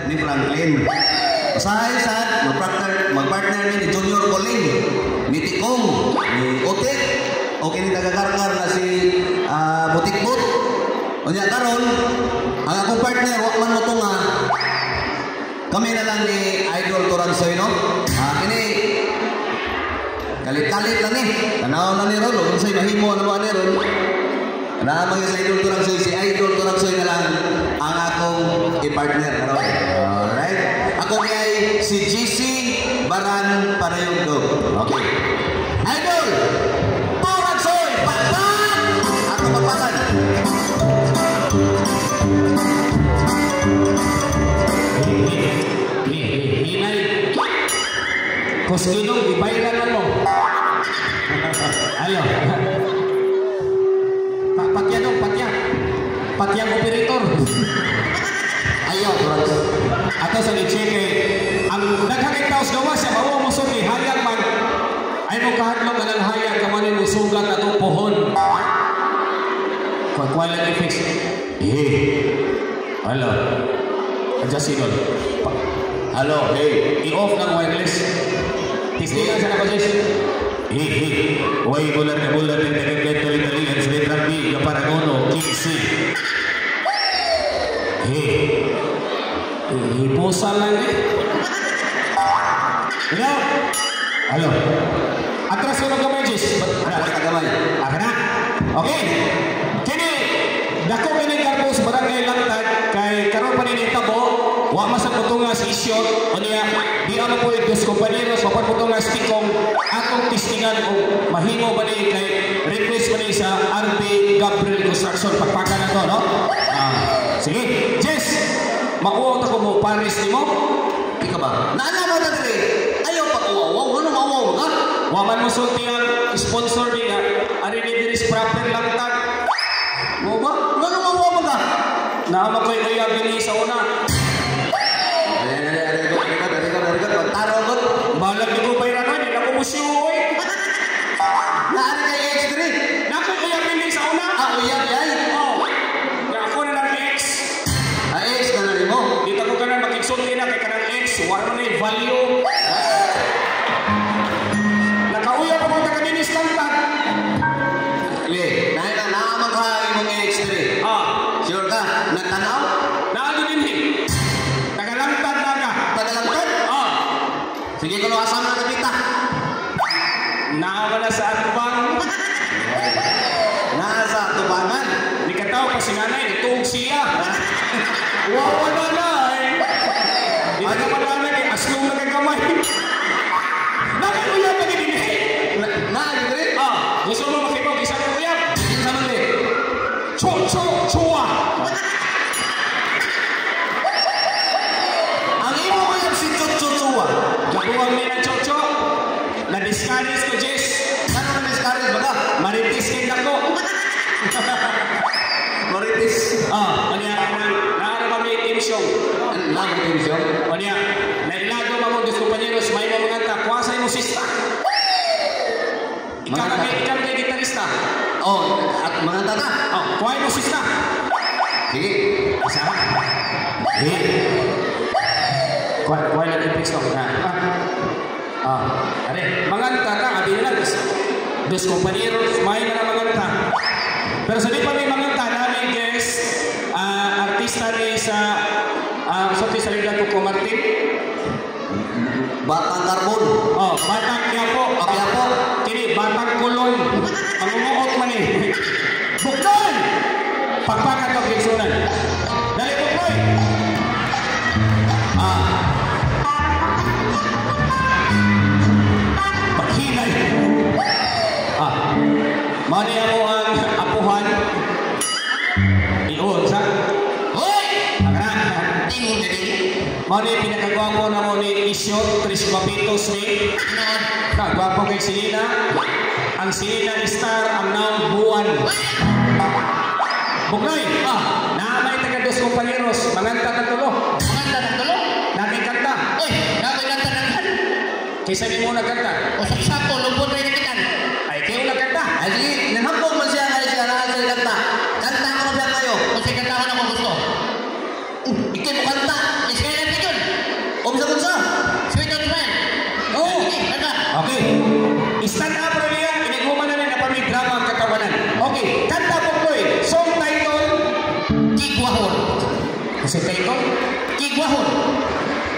ni Franklin. Usahay sad magpartner ni Junior Coling, ni Tikong, ni Otik, o kini nagakarkar na si Butikbut. Unya karon ang akong partner wa man mo tunga. Kami na lang ni Idol Turansoy, no? Kini kalit-kalit lang ni. Tanaw na ni Ron, unsay mahimo na mo ni Ron. Naamang sa Idol Turansoy, si Idol Turansoy na lang ang akong i-partner karon. Alright? Ako ay si GC Baran Parayogdo. Okay. Idol Turansoy, pakpak! Ako magpasan. Hinay. Kuskinong, ibayranan mo. Ayo. Patya dong, patya. Patyang operator. Ayo, bro. Ato sa ni-check ang naghagay taos gawa siya, mawa mo sugi, hayag man. Ay mo kahadlong ka ng hayag, kamanin mo sugat atong pohon. Kwa lang i-fix. Hello. Adjust sinol. Hello, hey. I-off ng wireless. Tistingan sa nakasis. Huwag bulan na bulan ng talit-talian sa letrang B, Kaparagono, Kiksi. Hiposa lang eh. Hello. Atras ko ng gamay, Jis. Atras ka gamay. Akana. Okay. Kini, dako kini karpo sa barangay Langtad, kay karon pa nini tabo, wa masag putunga sa isyot, o niya, di ano po yung dos kompanyeros, wapan putunga sa tikong, atong tistingan o mahimo ba ni kay request ba ni sa RP Gabriel Construction, pagpakan na to, no? Sige, Jess, makuha ko mo, Paris ni mo? Ika ba? Naalaman na dali. Ayaw pa uwawaw. Ano mauwaw ka? Waman mo sulti ang sponsor niya, ari ni Diris Proper Langtad. Mo ba? Ano mauwaw ka? Naama ko'y kaya bini sa una. Taro ko. Balag ni ko bayran ko, hindi na ko musyo eh. Naari kay X3. Naku kaya bini sa una. Uyab yan. Oo. Kaya ako na lang X. X ka na rin mo. Dito ko ka na makiksulti na kay ka ng X. Wala na yung value. Nakauya ko mga taga-dinis Langtad. Dahil na naamang ka imong X3. Sure ka? Nagtanaw? Naagi din eh. Taga-Langtad na ka. Tagalangtod? Sige ko asam na kapita. Naama na sa atubang. Nasa tubangan. Di ka tao kasi nanay, ituog siya. Wala na eh. Di ka malanag eh, aslong na kagamay. Nakakuyap na din eh. Naagri? Gusto mo makipag isang kuyap? Isa man eh. Chua. Ang imo ko yung si Chuchuchuwa. Jabuang nila Chocho. Na-discourage ko, Jess. Ano na discourage ba ka? Maritis kay ako. Maritis. Kanya ka na. Naara kami team show. Ano lang yung show? Kanya, nailago mo mga kompanyeros, may mga ta, kuwasay mo sista. Ikaw kay gitarista. At mga tata. Kuway mo sista. Sige. Sama. Kuway lang yung fix ko. Are, mga tata, abi nila, dos kompanyeros, may na mga ta. Pero sa di pa may mga ta, namin guys, artista rin sa Sophie Salida Tuco Martin. Batang Carbon. Batang Quiapo. Quiapo. Kini, Batang Kulong. Pangumuot man eh. Buknoy! Pagpakat o kiksunan. Dali, Buknoy! Paghinay. Mani ako ang apuhan. Iyon, sa? Hoy! Agana. Tingin na din. Mani pinakagwapo na mo ni Isyot, Tris Papitos ni kagwapo kay Silina. Ang Silina ni Star, ang naong buwan. Buknoy, naamay taga dos kompanyeros, manganta ng tulo. Manganta ng tulo? Nakikanta. Nakikanta ng han. Kaysa di mo nagkanta. O sa ko, lumpon na nakitan. Ay, kayo nagkanta. Ay, nanapog mo siya nga siya na sa kanta. Kanta ko na kayo. O sa kanta ko na mo gusto. Ikin mo kanta. Ikin Kigwahon.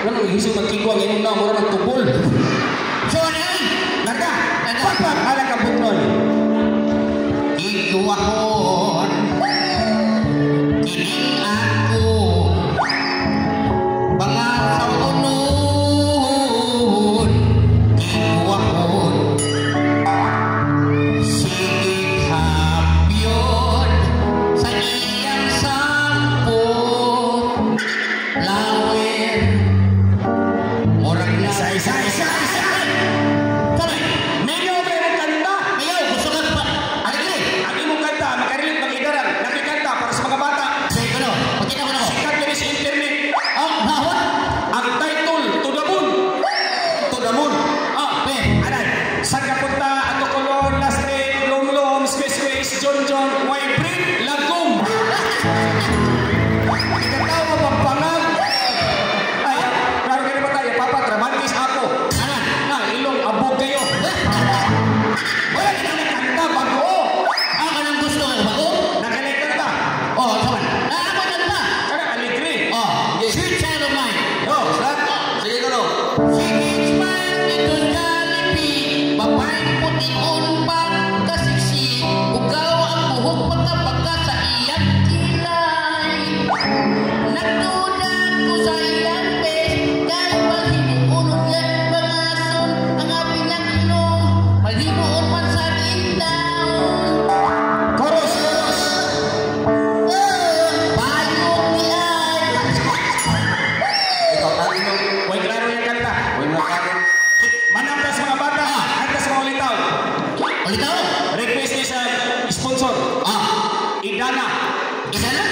Ano isu magkigwang inom na mura ng tubol. So ano yun? Naga, pagpag alang ka buknon. Kigwahon. Kining ako. Mga kaunod. Kigwahon. Sige hapyon. Sa iyang sampot. Lawen. Orang na. Isa. Sabay. Mayaw kayo ng kanta. Ayaw, gusto ka pa. Ano yun? Ang imong kanta, makarilit, mag-idaran. Nakikanta para sa mga bata. Say ko no. Pakita ko na ko. Sikat kini sa internet. Oh, bawat. Ang title, To the Moon. To the moon. Pe. Anan, sa kapunta, ato kolon, last name, lom, space, John, Wybrid, Lagum. Ikataw mo pagpangag. Ay, klaro kayo ba tayo, Papa, trabantis ako. Anan. Ilong, abog kayo. Wala ka na kanta, bago. Ang kanang gusto ko bago? Nakalay kanta. Oh, saban. Ako na ba? Kana, aligri. Oh, sweet child of mine. Yo, Sige ko no. Sige, smile, ito Jollibee. Babaeng puti-on pagkasiksi. Ugaw ang buhok pagkapagka sa iyang kilay. Nagdudan ko sa iyang face. Dahil paghinuunod yan bangason ang aping ng ilong. Paghinuon man sa indaon. chorus. Bayok ni ay. Ikaw tagi no. Huwag klaro yung kanta. Huwag mo ka. Manang sa mga bata, kanta sa mga ulitaw. Ulitaw? Request niya sa sponsor. Idana. Isa na?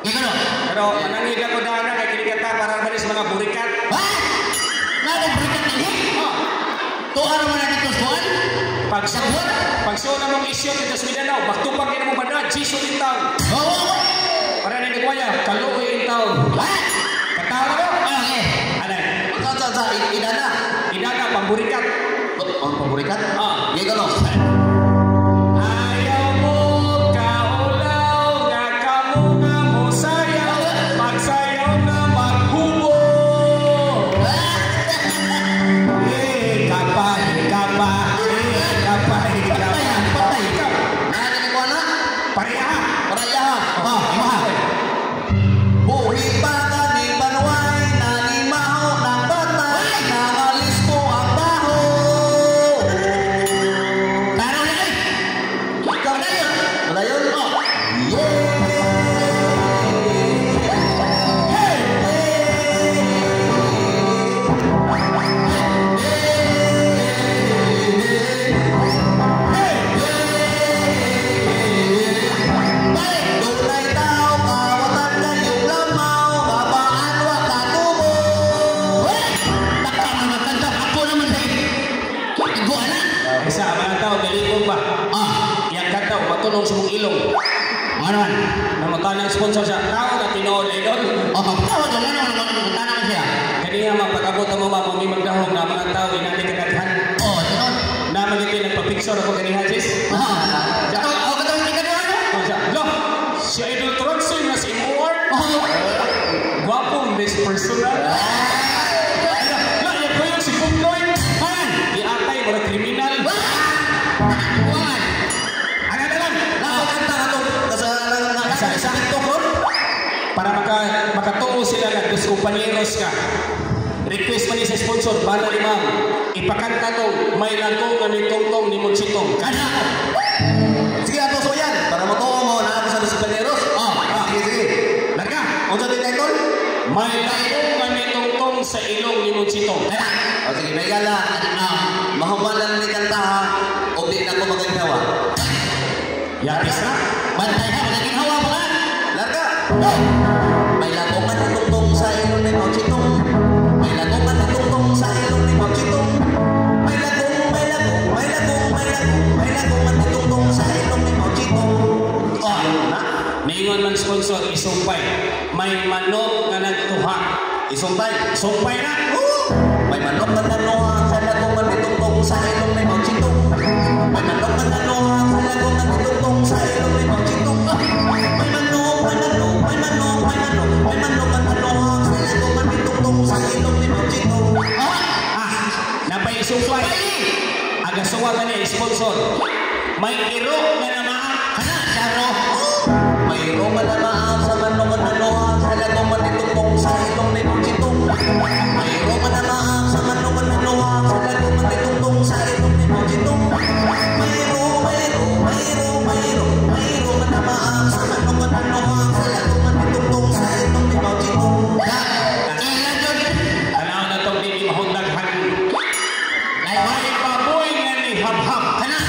Ikaw no? Pero manangid ako dana kay kinikanta para manis mga burikat. Ha? Nagbrikat na niya? Tuwa naman natin ito suwan? Pag show na mong isyo dito sa Mindanao, baktupag kayo mo banda, Jiso in town. Oo. Para na nagwaya, Kaluoy in town. Ha? Katawa na ko? Okay. Anan, Sa idana. idana, pamburikat. Ang paborikat? Sige ko no. Ayaw mo kaulaw, nga kamo nga mo sayaw, magsayaw na maghubo. Patay. Nani ko na. Pareha. Parayahan. Imaha. Buhi pa ka ni Banway, nanimaho ng batay, nangalis mo ang baho. Taro na ay. Ikaw na yun. Wala yun? Dunay tao, kawatan kayong lamaw, babaan wa katubo. Takpan naman kanta. Ako naman sa iguan na. Isa, mga tao, galikong ba? Yang kanta, matulong sa mong ilong. Ano naman? Namutan ng sponsor siya. Tao na tinood idol. Tawag ko naman naman naman siya. Kaniya mapag-abot ang mga may magdahog na mga tao, inali kagatihan. Tinod. Na magiging nagpa-picture ako kaniya, Jis. Ako katawag ni Kadwa no? Siya, lo, si Idol Turansoy na si Imuar. Gwapong best personal. Lo, yan ko yung si Pumloy. Iatay, mga kriminal. Buwan. Ano na lang? Nakakanta ka to. Isa ito ko. Para makatuo sila na dos kumpaneros ka. Request man niya sa sponsor, bala ni ma'am. Ipakanta to, may langkong na ni Tongtong ni Monchitong. Kana ako. Sige, ato so yan. Para matuwa mo na ako sa Los Paneros. Sige. Larga! Ang sa title? May langkong na ni Tongtong sa ilong ni Monchitong. Sige, may gala. Mahumalan ni kanta ha. O di na ko magagnawa. Yapis na. Bantay ha. Magiging hawa pa ka. Larga! May lagungan ni Tungtong sa ilong ni Mao Zedong. May lagungan ni Tungtong sa ilong ni Mao Zedong. May lagungan ni Tungtong sa ilong ni Mao Zedong. Ningon man sponsor, isumpay. May manok nga nagtuha. Isumpay. Sumpay na. May manok na nanuha sa lagungan ni Tungtong sa ilong ni Mao Zedong. May manok na nanuha sa lagungan ni Tungtong sa ilong ni Mao Zedong. May manok na nanuha suwa gani sponsor. May iro nga namaan. Kana, Saro. May rumalamaan sa manungan-nanuhan sa laguman nitong sa ilong ni Chitong. May rumalamaan sa manungan-nanuhan sa laguman nitong sa ilong ni Chitong. May rumalamaan sa manungan-nanuhan sa laguman nitong sa ilong ni Chitong. Tanaw na itong hindi mahundaghan. May baboy nga ni Hab-Hab. Kana.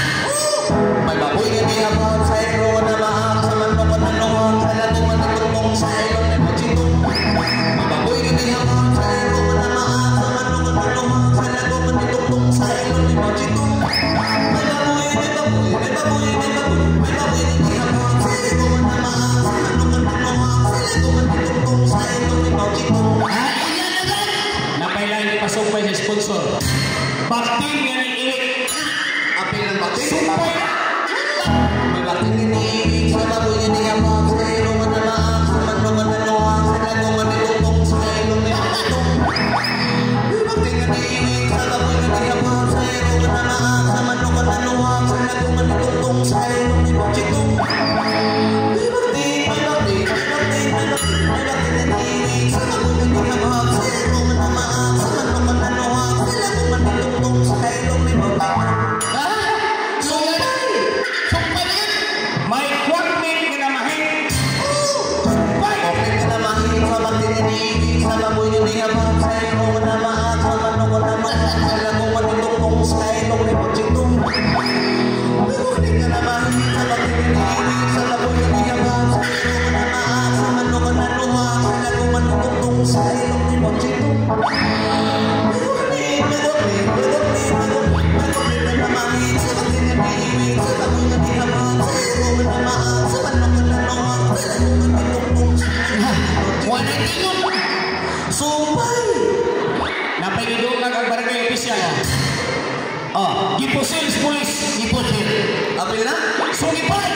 May baboy nga nihabang sa ilong namaan sa manungan-nanuhan sa laguman nitong sa ilong ni Chitong. May baboy nga nihabang sa ilong namaan sa manungan-nanuhan sa laguman nitong sa ilong ni Chitong. May baboy nga nihabang sa ilong namaan sa manungan-nanuhan sa laguman nitong sa ilong ni Chitong. Napailan ni pasumpay sa sponsor. Bakting nga ni Ilik. Apil ng batik. Sumpay. May batik iniibig sa baboy nga nihabang sa ilong namaan sa manungan-nanuhan sa laguman nitong sa ilong ni Chitong. May batik iniibig sa baboy nga nihabang sa ilong namaan sa manungan-nanuhan sa laguman nitong sa ilong ni Chitong. May batik iniibig sa baboy nga nihabang sa ilong namaan sa manungan-nanuhan sa laguman nitong sa ilong ni Chitong. May kwaknik nga namahing. Okay ka na mahilig sa pagtininig sa baboy yung nihabang sa ilong namaan sa manungan-nanuhan sa laguman nitong sa ilong ni Chitong. Okay ka na mahilig sa pagtininig sa baboy yung nihabang sa ilong namaan sa manungan-nanuhan sa laguman nitong sa ilong ni Chitong. Wala tingog. Sumpay! Napaigidong ang barangay official. Gipusil police. Ipusil. Apil na? Sungipay.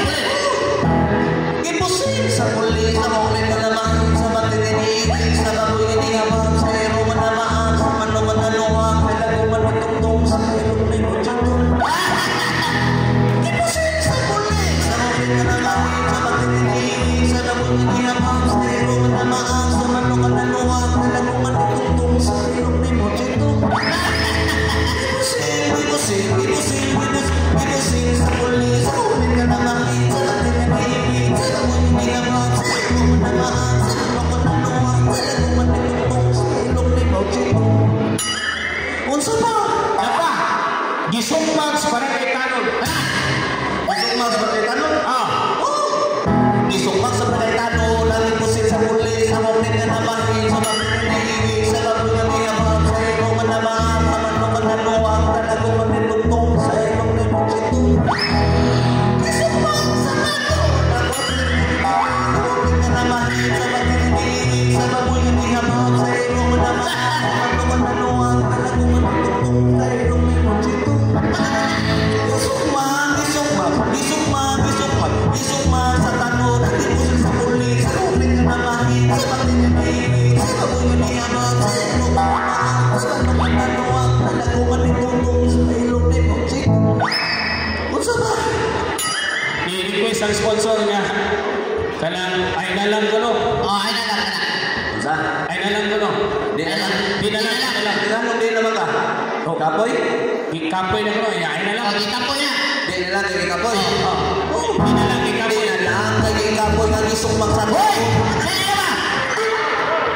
Imposible sa pulis na maulit na naman sa matininig sa baboy nga nihabang sa ilong namaan sa manungan-nanuhan sa laguman nitong sa ilong ni Chitong. Imposible sa pulis na maulit na naman sa matininig sa baboy nga nihabang sa ilong namaan sa manungan-nanuhan sa laguman nitong sa ilong ni Chitong. Imposible sa pulis na maulit na naman sa matininig sa baboy nga nihabang sa ilong namaan sa manungan-nanuhan sa laguman nitong sa ilong ni Chitong. Unsa ba? Apa? Gisumpag sa barangay Tanod. Isukmag sa Pagkaitanong? Isukmag sa Pagkaitanong, langit po sa pulis, sa maulit na naman sa matininig sa baboy nga nihabang sa ilong namaan sa manungan-nanuhan sa laguman nitong sa ilong ni Chitong. Isukmag sa sa baboy nga nihabang sa ilong namaan sa manungan-nanuhan sa laguman nitong sa ilong ni Chitong. Isukmag sa Tanod, ipusil sa pulis, sa ulit nga naman sa matininig sa baboy nga nihabang sa ilong namaan sa manungan-nanuhan sa laguman nitong sa ilong ni Chitong. Unsa ba? I-request ang sponsor nga. Kanang ay na lang ko no. Ay na lang. Unsa? Ay na lang ko no. Di na lang. Di na lang. Tinanong din naman ka. Kapoy? Ikapoy na ko no. Ay na lang. Kita po yan. Di na lang kay kapoy. Di na lang Di ikapoy. na lang kay kapoy nga isukmag sa Hoy! Dali na ba?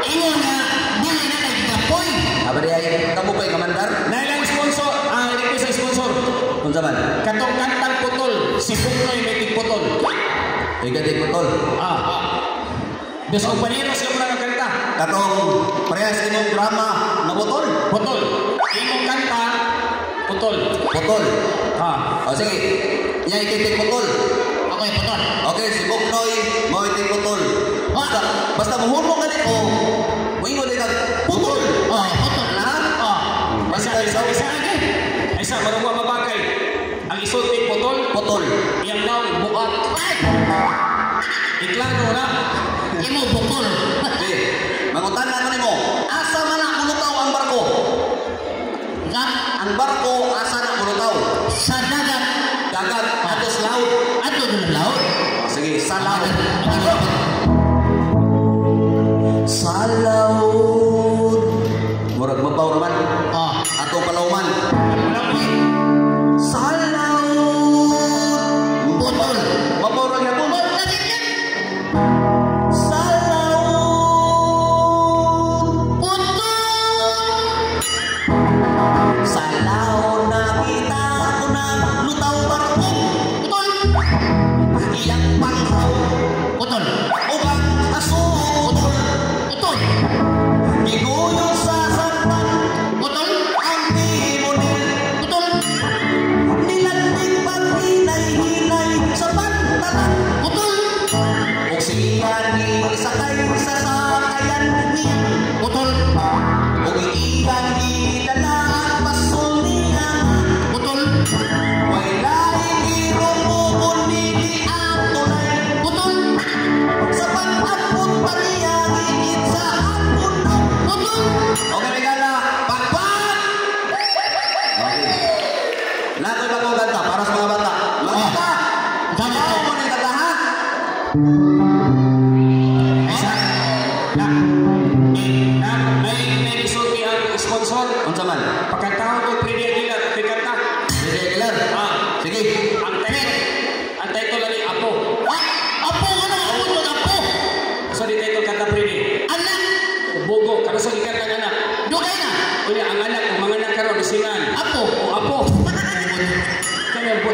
Ingon nga, dili na nagkapoy. Abadi ay kamu pa'y kamandar? Nailang sponsor. Request ang sponsor. Unsa man? Katong kantang putol. Si Puknoy may tigputol. Igadi putol. Dos compañeros yung mga kanta. Katong parehas imong drama na putol. Putol. Imong kanta. Putol. Putol. Ah. O sige. Iya ikitik putol. Okay, putol. Okay, si Buknoy mo itik putol. Basta muhulmo ka nito. Muingon ka putol. Putol. Ha? Isa lagi. Isa marunong mabakay. Ang isulti putol. Putol. Iyang naon buat. Iklano na. Imo putol. Di. Mangutan na nimo. Asa man ang ulutaw ang barko? Nga, Ang barko asa na ulutaw? sa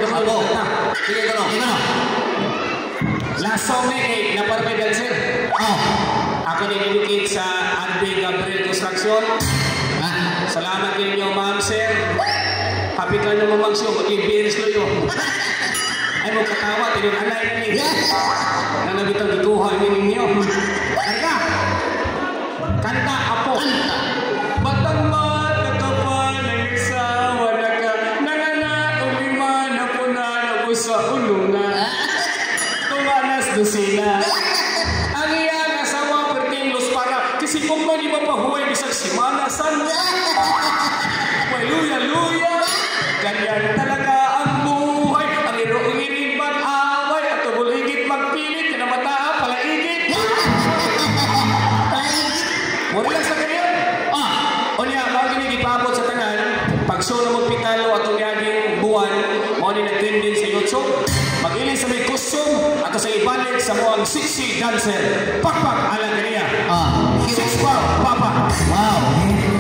ako. Ako. Na. Sige ko no. Ikaw. Last song ni kay Naparmay Dancer. Oh. Ako nililukid sa RB Gabriel Construction. Ah. Salamat ninyo, ma'am, sir. Happy ka nyo mamagsyo, mag-ibiris lo yun. Ay, mo katawa, tinunalay na niyo. Na nabitang ikuha ninyo. Kanta! Kanta, apo. Kanta. Batang mata ka pa, nag-isawa na ka. Nanganak, ulima na puna, na sa ulungan. Tumanas dosina. Ang iyang asawa pertinglos para kasi kung pa di mapahuway bisag simana sanda. Luya luya. Ganyan talaga ang buhay. Ang iroong iriban away at tubuligit magpilit na mata palaigit. Mura lang sa ganyan. O niya, mga ginigipabot sa tanan, pag show na magpitalo at unyaging buwan, mga ni nag-trending sa YouTube, mag-iling sa may costume at sa ibalik sa mga sexy dancer. Pakpak, alam ka niya. Ah. Six pack, papa. Wow.